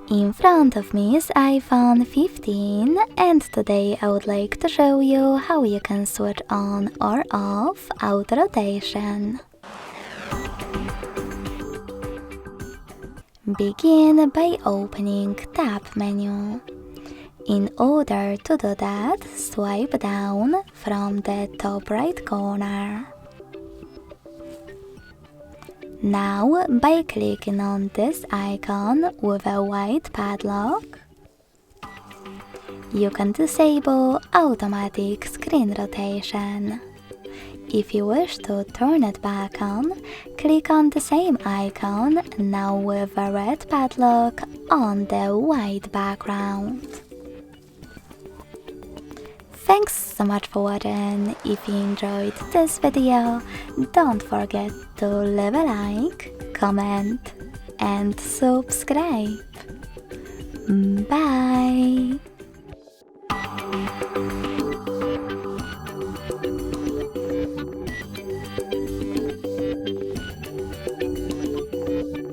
In front of me is iPhone 15 and today I would like to show you how you can switch on or off auto rotation. Begin by opening Tab menu. In order to do that, swipe down from the top right corner. Now, by clicking on this icon with a white padlock, you can disable automatic screen rotation. If you wish to turn it back on, click on the same icon, now with a red padlock on the white background. Thanks so much for watching. If you enjoyed this video, don't forget to leave a like, comment and subscribe. Bye!